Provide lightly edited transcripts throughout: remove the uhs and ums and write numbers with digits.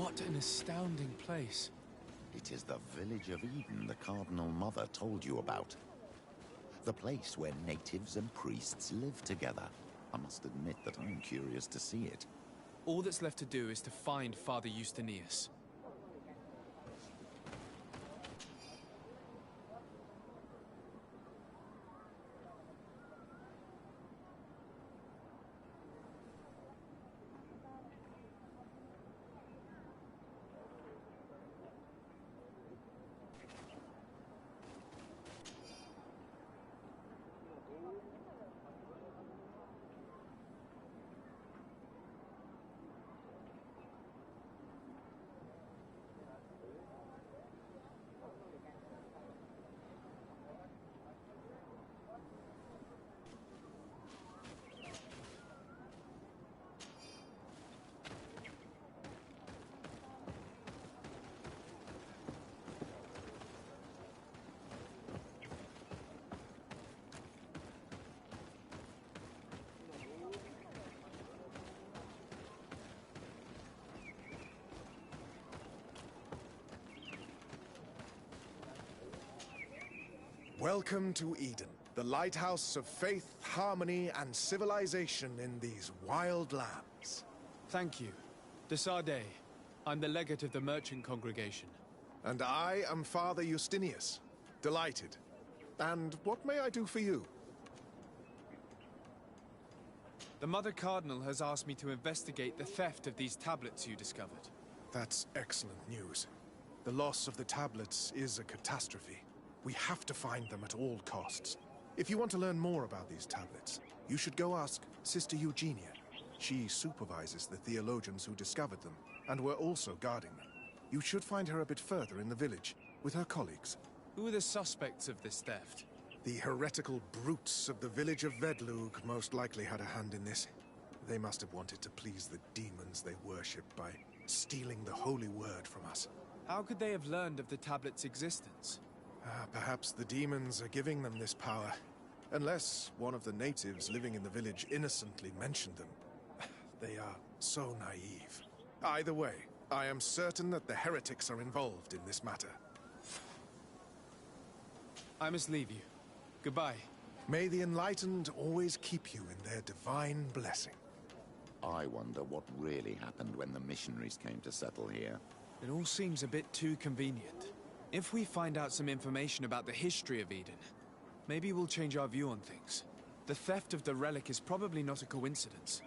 What an astounding place. It is the village of Eden the Cardinal Mother told you about. The place where natives and priests live together. I must admit that I'm curious to see it. All that's left to do is to find Father Justinius. Welcome to Eden, the lighthouse of faith, harmony, and civilization in these wild lands. Thank you. Desade. I'm the legate of the merchant congregation. And I am Father Justinius. Delighted. And what may I do for you? The Mother Cardinal has asked me to investigate the theft of these tablets you discovered. That's excellent news. The loss of the tablets is a catastrophe. We have to find them at all costs. If you want to learn more about these tablets, you should go ask Sister Eugenia. She supervises the theologians who discovered them, and were also guarding them. You should find her a bit further in the village, with her colleagues. Who are the suspects of this theft? The heretical brutes of the village of Vedlug most likely had a hand in this. They must have wanted to please the demons they worship by stealing the holy word from us. How could they have learned of the tablet's existence? Perhaps the demons are giving them this power. Unless one of the natives living in the village innocently mentioned them. They are so naive. Either way, I am certain that the heretics are involved in this matter. I must leave you. Goodbye. May the enlightened always keep you in their divine blessing. I wonder what really happened when the missionaries came to settle here. It all seems a bit too convenient. If we find out some information about the history of Eden, maybe we'll change our view on things. The theft of the relic is probably not a coincidence.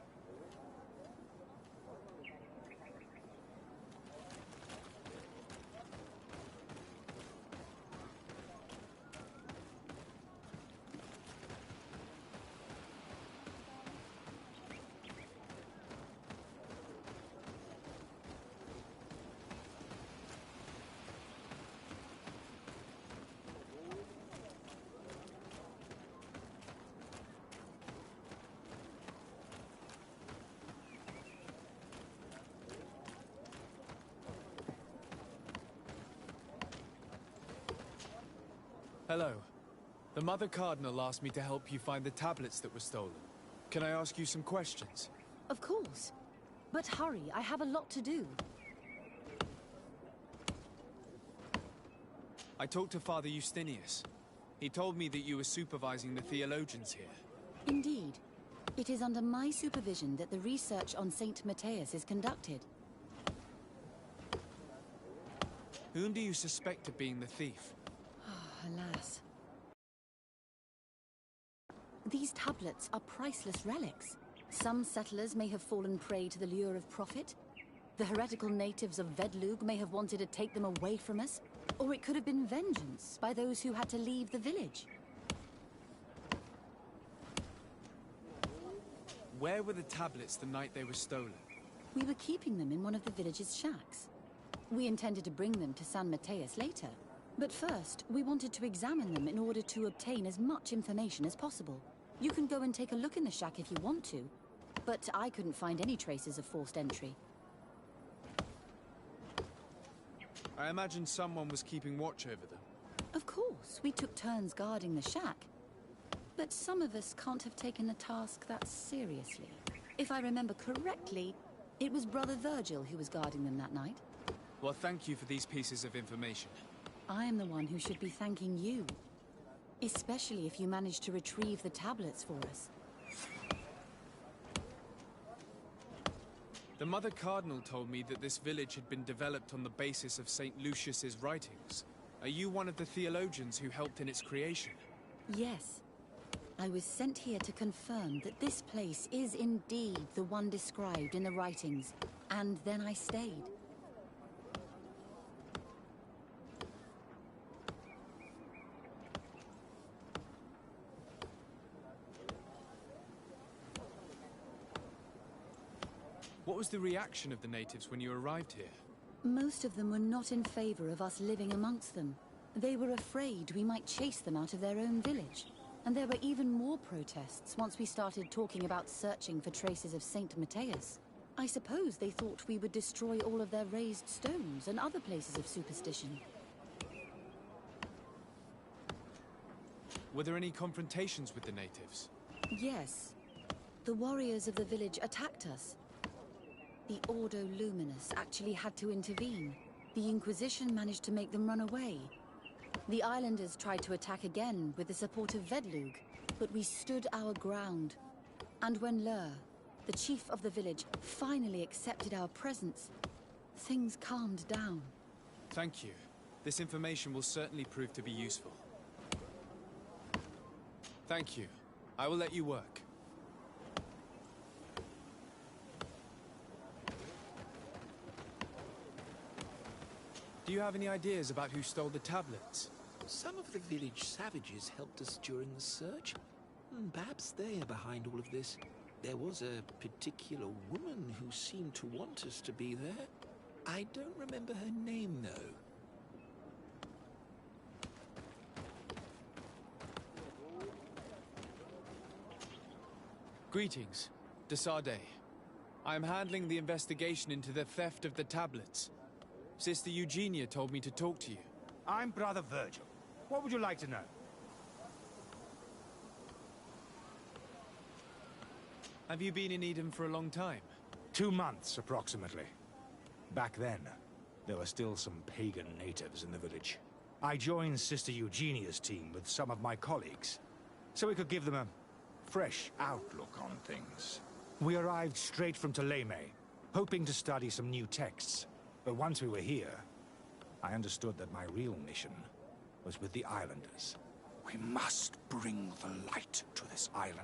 Hello. The Mother Cardinal asked me to help you find the tablets that were stolen. Can I ask you some questions? Of course. But hurry, I have a lot to do. I talked to Father Justinius. He told me that you were supervising the theologians here. Indeed. It is under my supervision that the research on Saint Matthias is conducted. Whom do you suspect of being the thief? Alas. These tablets are priceless relics. Some settlers may have fallen prey to the lure of profit. The heretical natives of Vedlug may have wanted to take them away from us. Or it could have been vengeance by those who had to leave the village. Where were the tablets the night they were stolen? We were keeping them in one of the village's shacks. We intended to bring them to San Matthias later. But first, we wanted to examine them in order to obtain as much information as possible. You can go and take a look in the shack if you want to, but I couldn't find any traces of forced entry. I imagine someone was keeping watch over them. Of course, we took turns guarding the shack. But some of us can't have taken the task that seriously. If I remember correctly, It was Brother Virgil who was guarding them that night. Well, thank you for these pieces of information. I am the one who should be thanking you. Especially if you managed to retrieve the tablets for us. The Mother Cardinal told me that this village had been developed on the basis of St. Lucius's writings. Are you one of the theologians who helped in its creation? Yes. I was sent here to confirm that this place is indeed the one described in the writings, and then I stayed. What was the reaction of the natives when you arrived here? Most of them were not in favor of us living amongst them. They were afraid we might chase them out of their own village. And there were even more protests once we started talking about searching for traces of Saint Matthias. I suppose they thought we would destroy all of their raised stones and other places of superstition. Were there any confrontations with the natives? Yes. The warriors of the village attacked us. The Ordo Luminous actually had to intervene. The Inquisition managed to make them run away. The islanders tried to attack again with the support of Vedlug, but we stood our ground. And when Lur, the chief of the village, finally accepted our presence, things calmed down. Thank you. This information will certainly prove to be useful. Thank you. I will let you work. Do you have any ideas about who stole the tablets? Some of the village savages helped us during the search. Perhaps they are behind all of this. There was a particular woman who seemed to want us to be there. I don't remember her name, though. Greetings. Desarde. I am handling the investigation into the theft of the tablets. Sister Eugenia told me to talk to you. I'm Brother Virgil. What would you like to know? Have you been in Eden for a long time? 2 months, approximately. Back then, there were still some pagan natives in the village. I joined Sister Eugenia's team with some of my colleagues, so we could give them a fresh outlook on things. We arrived straight from Ptolemy, hoping to study some new texts. But once we were here, I understood that my real mission was with the islanders. We must bring the light to this island.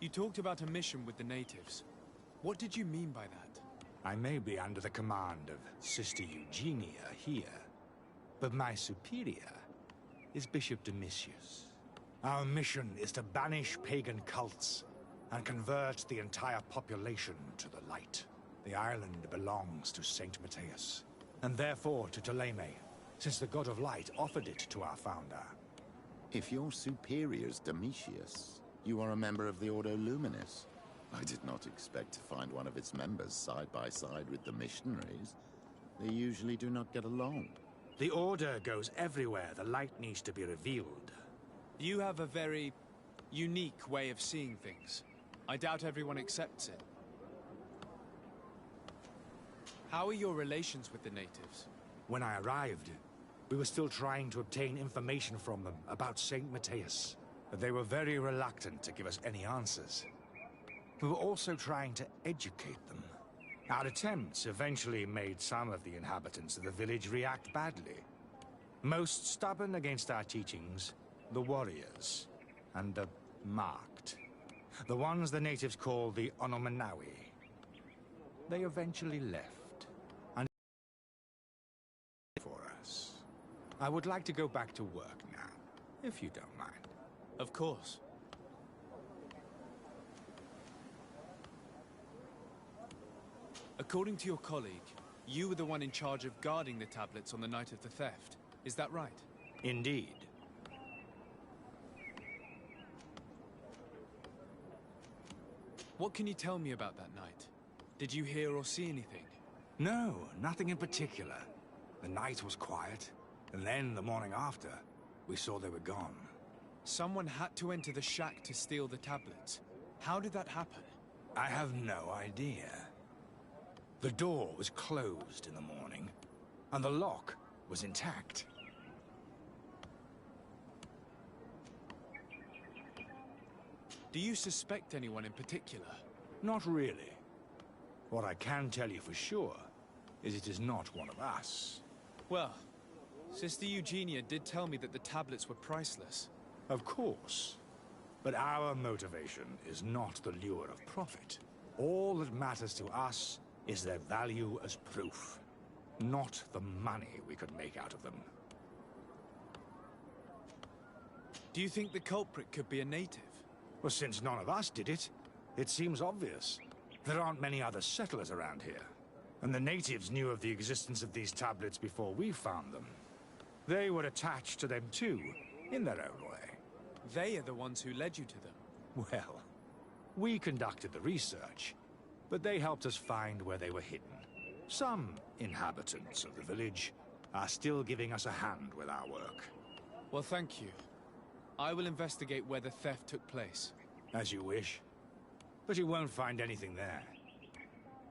You talked about a mission with the natives. What did you mean by that? I may be under the command of Sister Eugenia here, but my superior is Bishop Domitius. Our mission is to banish pagan cults and convert the entire population to the light. The island belongs to Saint Matthias, and therefore to Ptolemy, since the god of light offered it to our founder. If your superior's Domitius, you are a member of the Ordo Luminis. I did not expect to find one of its members side by side with the missionaries. They usually do not get along. The Order goes everywhere the light needs to be revealed. You have a very unique way of seeing things. I doubt everyone accepts it. How are your relations with the natives? When I arrived, we were still trying to obtain information from them about Saint Matthias. But they were very reluctant to give us any answers. We were also trying to educate them. Our attempts eventually made some of the inhabitants of the village react badly. Most stubborn against our teachings, the warriors, and the marked. The ones the natives call the Onomanawi. They eventually left, and for us. I would like to go back to work now, if you don't mind. Of course. According to your colleague, you were the one in charge of guarding the tablets on the night of the theft. Is that right? Indeed. What can you tell me about that night? Did you hear or see anything? No, nothing in particular. The night was quiet, and then the morning after, we saw they were gone. Someone had to enter the shack to steal the tablets. How did that happen? I have no idea. The door was closed in the morning, and the lock was intact. Do you suspect anyone in particular? Not really. What I can tell you for sure is it is not one of us. Well, Sister Eugenia did tell me that the tablets were priceless. Of course. But our motivation is not the lure of profit. All that matters to us is their value as proof, not the money we could make out of them. Do you think the culprit could be a native? Well, since none of us did it, it seems obvious. There aren't many other settlers around here, and the natives knew of the existence of these tablets before we found them. They were attached to them too, in their own way. They are the ones who led you to them. Well, we conducted the research, but they helped us find where they were hidden. Some inhabitants of the village are still giving us a hand with our work. Well, thank you. I will investigate where the theft took place. As you wish. But you won't find anything there.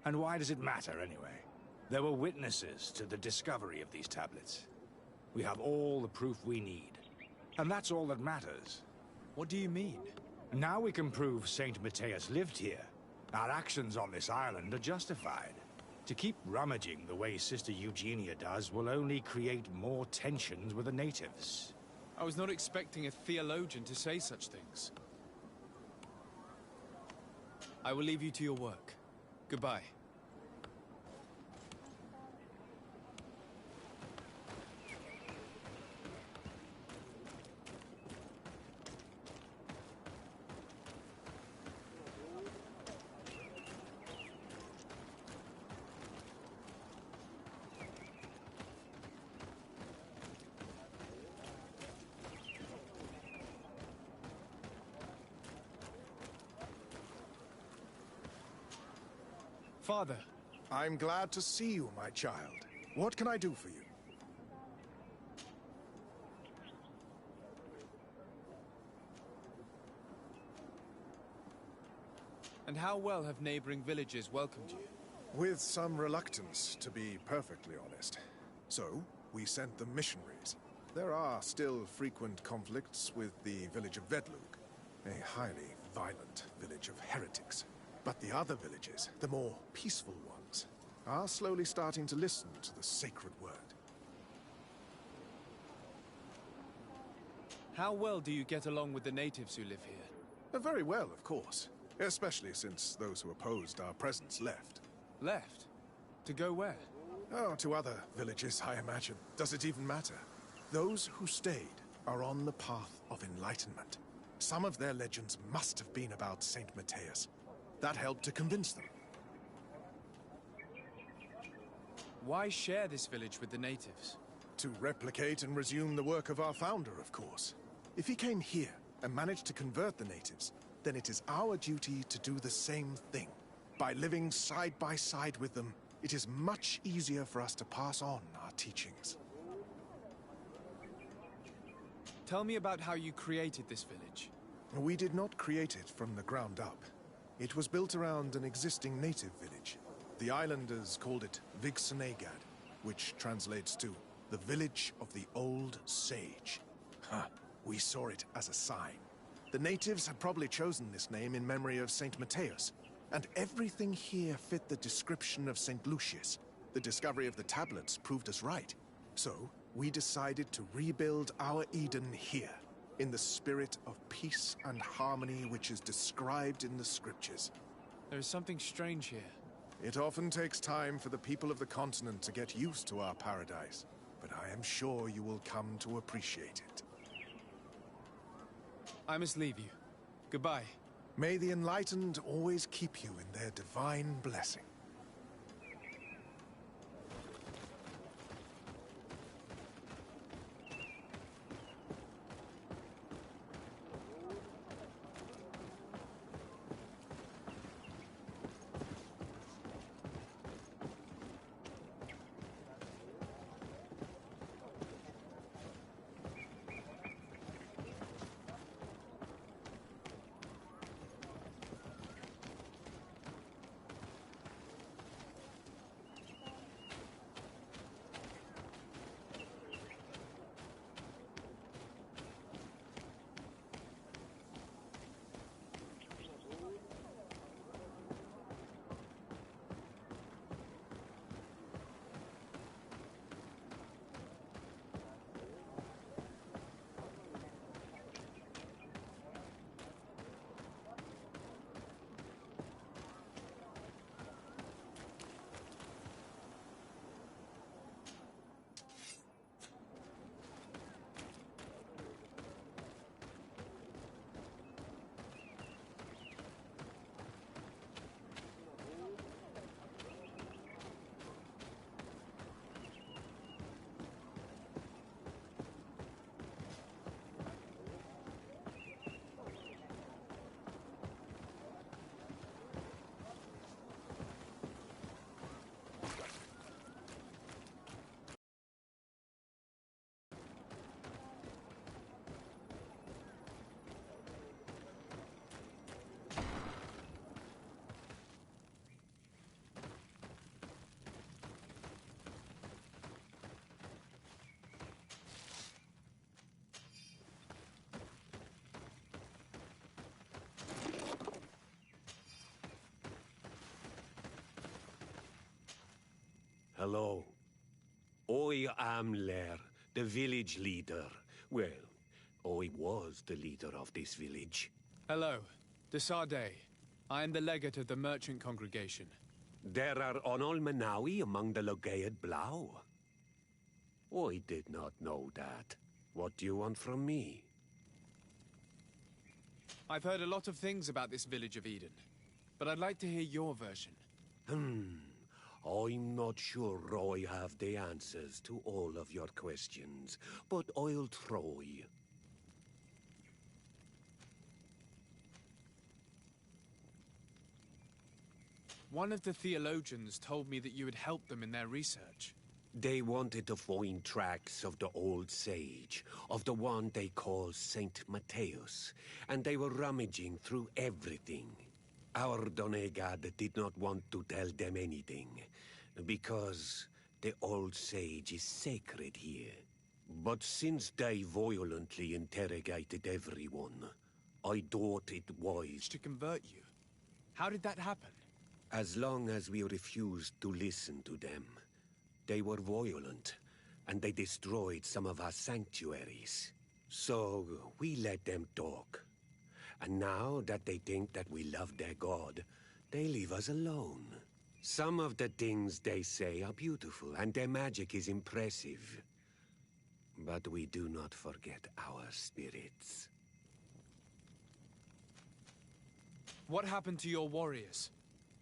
And why does it matter, anyway? There were witnesses to the discovery of these tablets. We have all the proof we need. And that's all that matters. What do you mean? Now we can prove Saint Matthias lived here. Our actions on this island are justified. To keep rummaging the way Sister Eugenia does will only create more tensions with the natives. I was not expecting a theologian to say such things. I will leave you to your work. Goodbye. Father. I'm glad to see you, my child. What can I do for you? And how well have neighboring villages welcomed you? With some reluctance, to be perfectly honest. So, we sent them missionaries. There are still frequent conflicts with the village of Vedlug, a highly violent village of heretics. But the other villages, the more peaceful ones, are slowly starting to listen to the sacred word. How well do you get along with the natives who live here? Very well, of course. Especially since those who opposed our presence left. Left? To go where? Oh, to other villages, I imagine. Does it even matter? Those who stayed are on the path of enlightenment. Some of their legends must have been about Saint Matthias. That helped to convince them. Why share this village with the natives? To replicate and resume the work of our founder, of course. If he came here and managed to convert the natives, then it is our duty to do the same thing. By living side by side with them, it is much easier for us to pass on our teachings. Tell me about how you created this village. We did not create it from the ground up. It was built around an existing native village. The islanders called it Vigsenegad, which translates to the village of the old sage. We saw it as a sign. The natives had probably chosen this name in memory of Saint Matthias, and everything here fit the description of Saint Lucius. The discovery of the tablets proved us right. So, we decided to rebuild our Eden here, in the spirit of peace and harmony which is described in the scriptures. There is something strange here. It often takes time for the people of the continent to get used to our paradise, but I am sure you will come to appreciate it. I must leave you. Goodbye. May the enlightened always keep you in their divine blessing. Hello. I am Lair, the village leader. Well, I was the leader of this village. Hello. Desade. I am the legate of the merchant congregation. There are Onolmenawi among the Logead Blau. I did not know that. What do you want from me? I've heard a lot of things about this village of Eden, but I'd like to hear your version. I'm not sure I have the answers to all of your questions, but I'll try. One of the theologians told me that you had helped them in their research. They wanted to find tracks of the old sage, of the one they call Saint Matthias, and they were rummaging through everything. Our Donegad did not want to tell them anything, because the old sage is sacred here. But since they violently interrogated everyone, I thought it wise To convert you. How did that happen? as long as we refused to listen to them. They were violent, and they destroyed some of our sanctuaries. So we let them talk. And now that they think that we love their god, they leave us alone. Some of the things they say are beautiful, and their magic is impressive. But we do not forget our spirits. What happened to your warriors?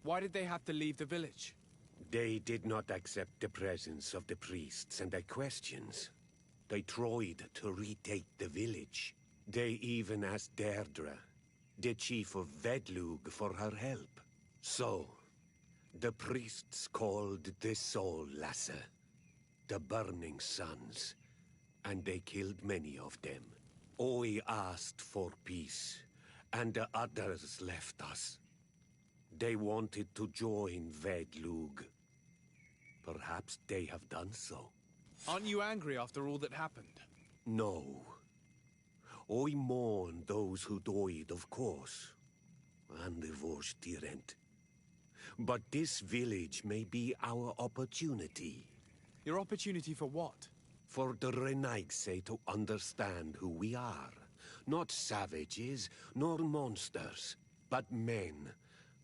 Why did they have to leave the village? They did not accept the presence of the priests and their questions. They tried to retake the village. They even asked Deirdre, the chief of Vedlug, for her help. So, the priests called the Soul Lasser, the Burning Suns, and they killed many of them. I asked for peace, and the others left us. They wanted to join Vedlug. Perhaps they have done so. Aren't you angry after all that happened? No. I mourn those who died, of course, and the vostri. But this village may be our opportunity. Your opportunity for what? For the Renaigse to understand who we are. Not savages, nor monsters, but men,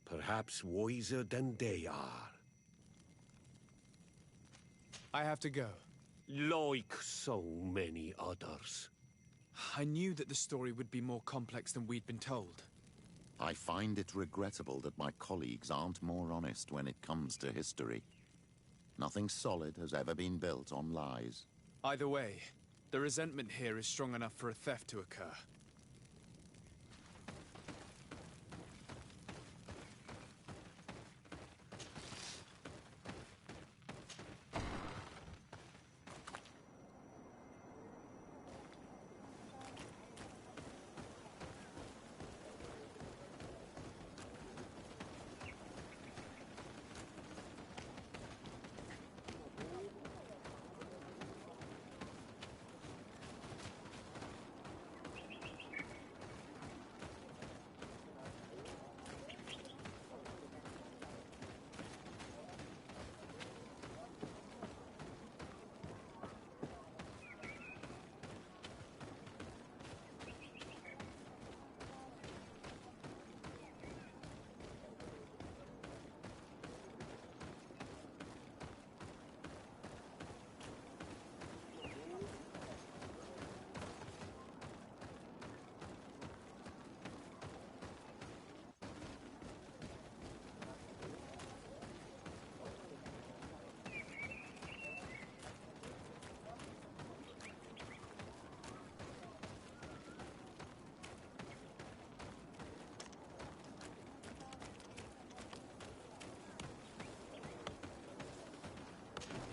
perhaps wiser than they are. I have to go. Like so many others. I knew that the story would be more complex than we'd been told. I find it regrettable that my colleagues aren't more honest when it comes to history. Nothing solid has ever been built on lies. Either way, the resentment here is strong enough for a theft to occur.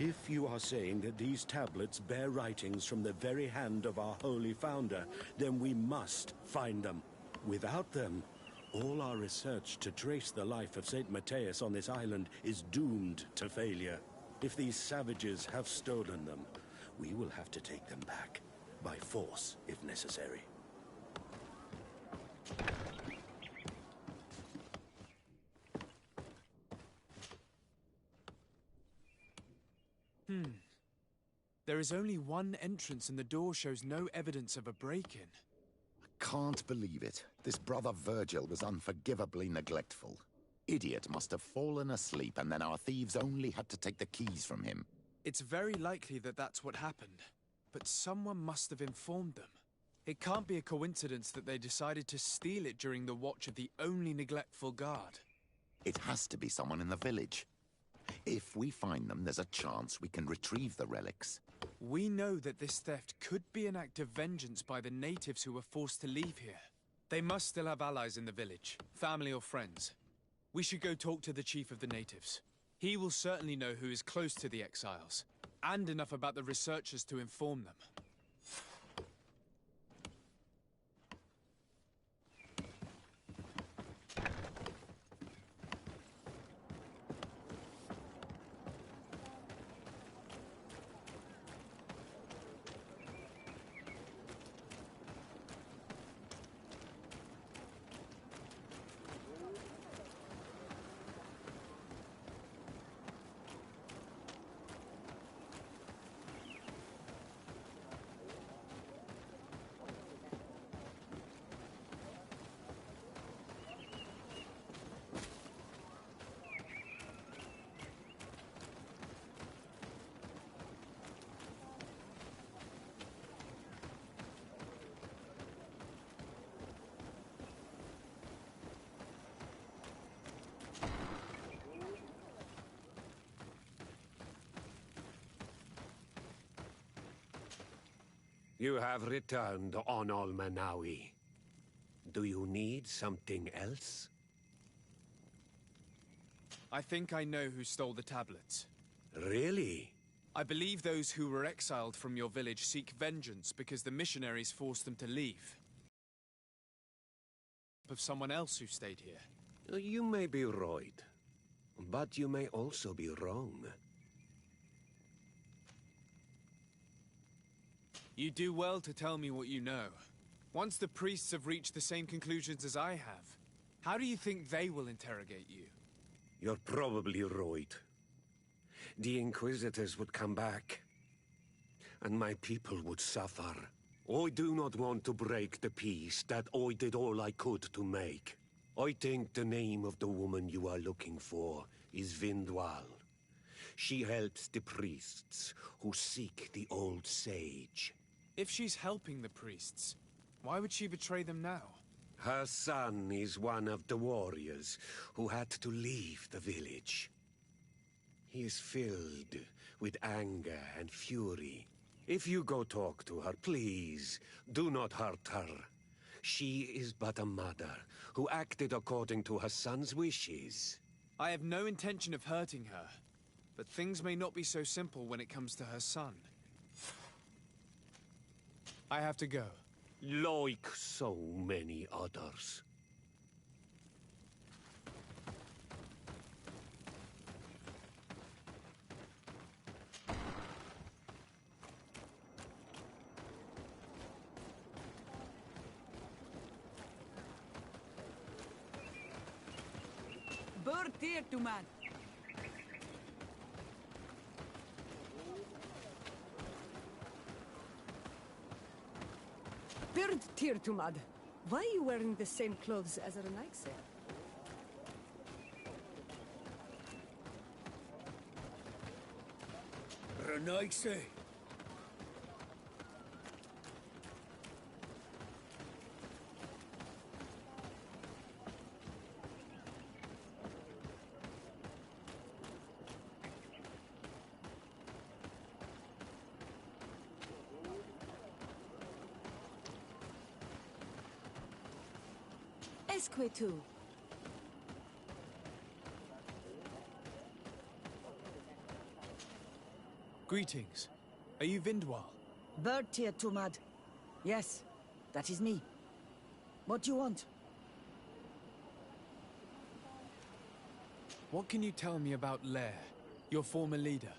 If you are saying that these tablets bear writings from the very hand of our holy founder, then we must find them. Without them, all our research to trace the life of Saint Matthias on this island is doomed to failure. If these savages have stolen them, we will have to take them back, by force if necessary. There is only one entrance and the door shows no evidence of a break-in. Can't believe it. This brother Virgil was unforgivably neglectful. Idiot must have fallen asleep and then our thieves only had to take the keys from him. It's very likely that that's what happened, but someone must have informed them. It can't be a coincidence that they decided to steal it during the watch of the only neglectful guard. It has to be someone in the village. If we find them, there's a chance we can retrieve the relics. We know that this theft could be an act of vengeance by the natives who were forced to leave here. They must still have allies in the village, family or friends. We should go talk to the chief of the natives. He will certainly know who is close to the exiles, and enough about the researchers to inform them. You have returned on Almanawi. Do you need something else? I think I know who stole the tablets. Really? I believe those who were exiled from your village seek vengeance because the missionaries forced them to leave. Of someone else who stayed here. You may be right, but you may also be wrong. You do well to tell me what you know. Once the priests have reached the same conclusions as I have, how do you think they will interrogate you? You're probably right. The Inquisitors would come back, and my people would suffer. I do not want to break the peace that I did all I could to make. I think the name of the woman you are looking for is Vindwal. She helps the priests who seek the old sage. If she's helping the priests, why would she betray them now? Her son is one of the warriors who had to leave the village. He is filled with anger and fury. If you go talk to her, please, do not hurt her. She is but a mother who acted according to her son's wishes. I have no intention of hurting her, but things may not be so simple when it comes to her son. I have to go. Like so many others. Bird here to man. Bird tier to mud. Why are you wearing the same clothes as Renaigse? Renaigse? Esque tu. Greetings. Are you Vindwal? Bird tier to mud. Yes, that is me. What do you want? What can you tell me about Lair, your former leader?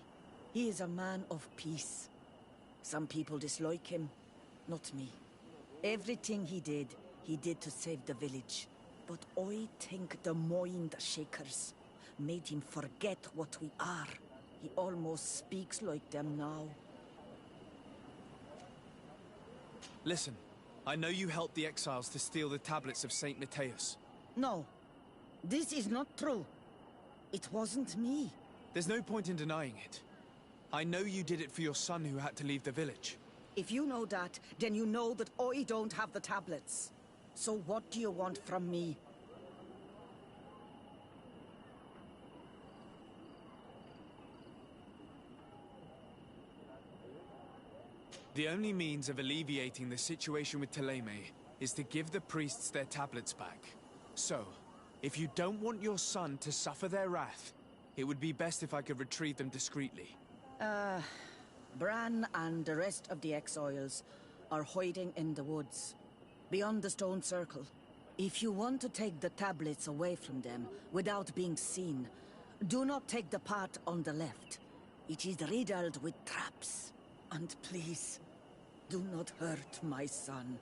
He is a man of peace. Some people dislike him, not me. Everything he did to save the village. But I think the mind shakers made him forget what we are. He almost speaks like them now. Listen, I know you helped the exiles to steal the tablets of Saint Matthias. No, this is not true. It wasn't me. There's no point in denying it. I know you did it for your son who had to leave the village. If you know that, then you know that I don't have the tablets. So what do you want from me? The only means of alleviating the situation with Teleme is to give the priests their tablets back. So, if you don't want your son to suffer their wrath, it would be best if I could retrieve them discreetly. Bran and the rest of the exiles are hiding in the woods, beyond the stone circle. If you want to take the tablets away from them without being seen, do not take the path on the left. It is riddled with traps. And please, do not hurt my son.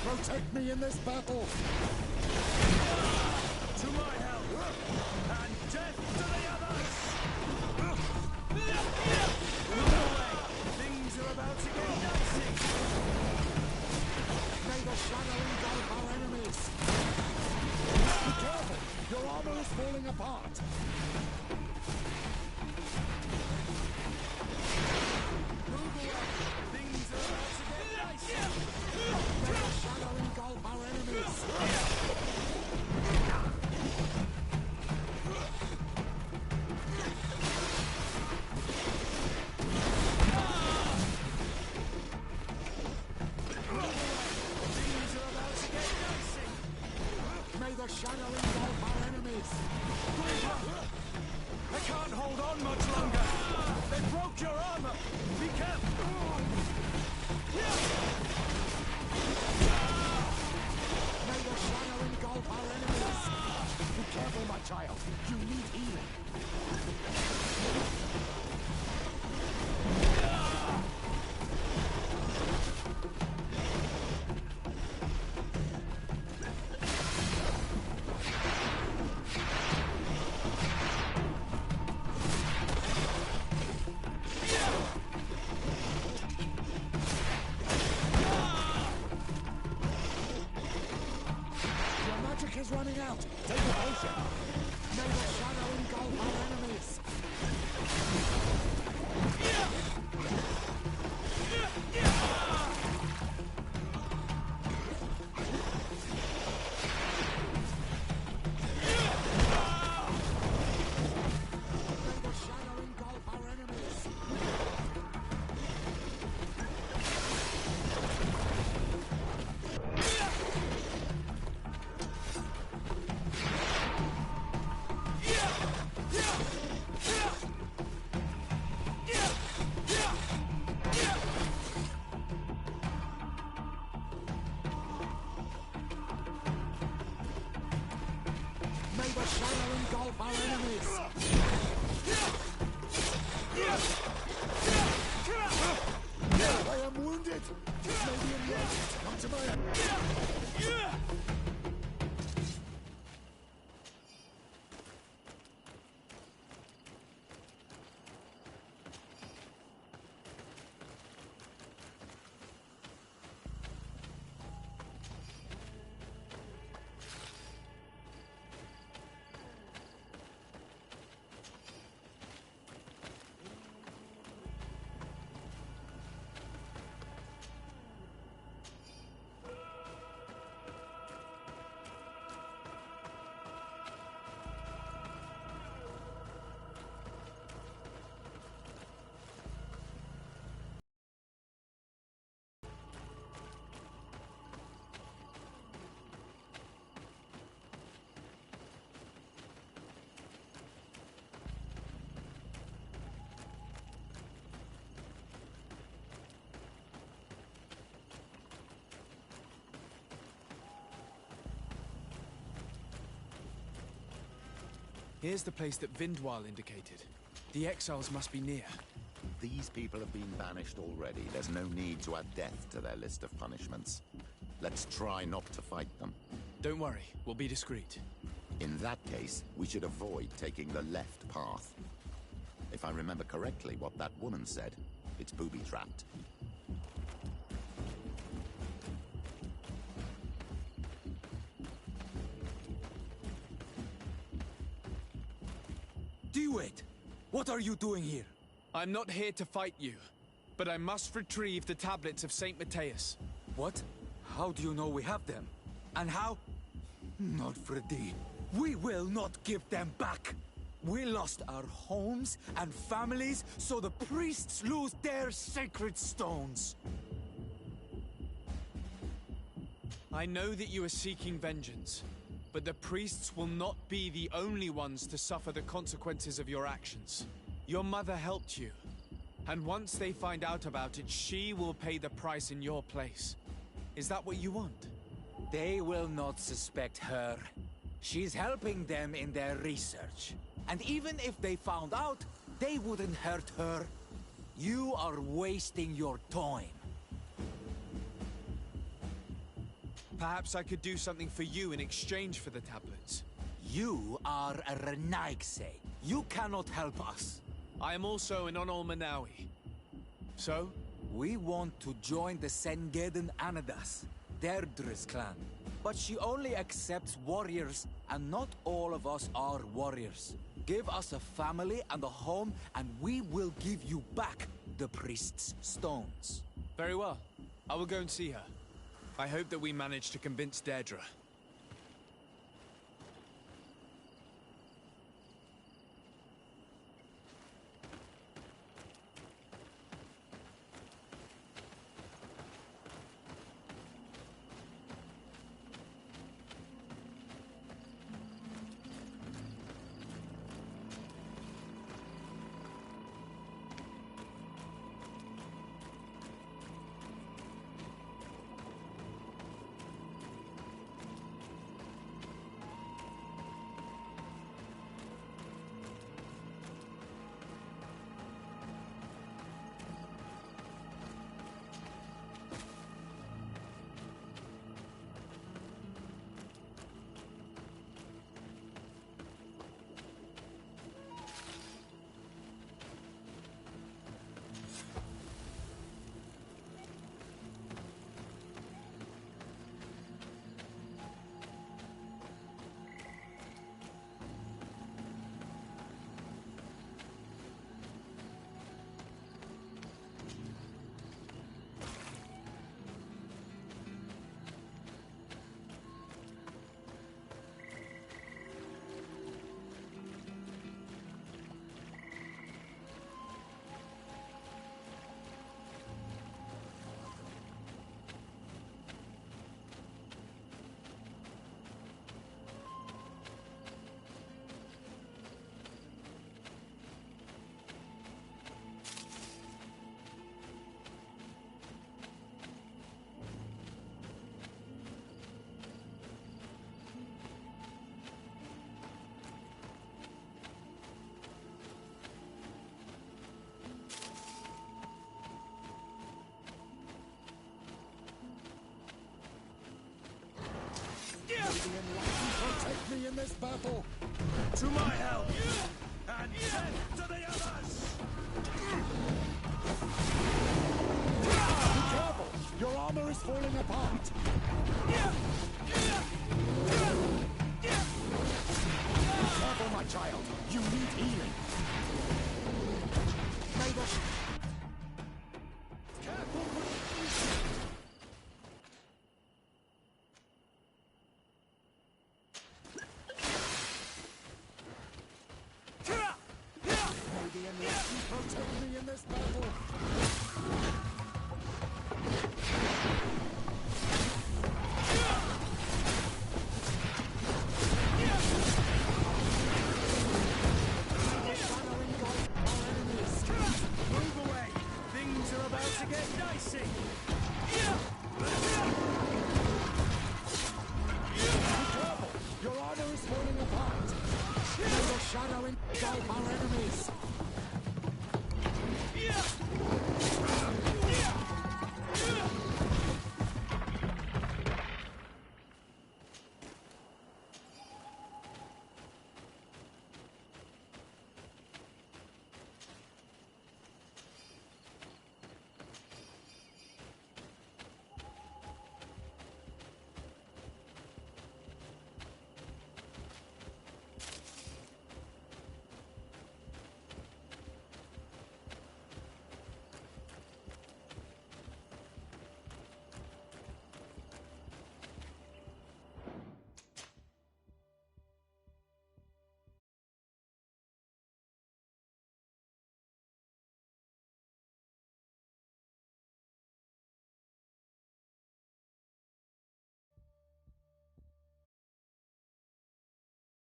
Protect me in this battle! To my help! And death to the others! Move away! Things are about to get dicey! May the shadow engulf our enemies! Be careful! Your armor is falling apart! Move away! Things are about to get dicey! May the shadow engulf our enemies! May the shadow engulf our enemies! I can't hold on much longer! They broke your armor! Be careful! May the shadow engulf our enemies! Be careful, my child. You need healing. is running out. Take a potion. May the shadow engulf our enemies. Here's the place that Vindwal indicated. The exiles must be near. These people have been banished already. There's no need to add death to their list of punishments. Let's try not to fight them. Don't worry, we'll be discreet. In that case, we should avoid taking the left path. If I remember correctly what that woman said, it's booby-trapped. Wait! What are you doing here? I'm not here to fight you, but I must retrieve the tablets of Saint Matthias. What? How do you know we have them? And how? Not Freddy. We will not give them back! We lost our homes and families, so the priests lose their sacred stones. I know that you are seeking vengeance, but the priests will not be the only ones to suffer the consequences of your actions. Your mother helped you, and once they find out about it, she will pay the price in your place. Is that what you want? They will not suspect her. She's helping them in their research. And even if they found out, they wouldn't hurt her. You are wasting your time. Perhaps I could do something for you in exchange for the tablets. You are a Renaigse. You cannot help us. I am also an Onol Manawi. So? We want to join the Sengeden Anadas, Deirdre's clan. But she only accepts warriors, and not all of us are warriors. Give us a family and a home, and we will give you back the priest's stones. Very well. I will go and see her. I hope that we manage to convince Deirdre. Protect me in this battle! To my help! And death to the others! Be careful! Your armor is falling apart!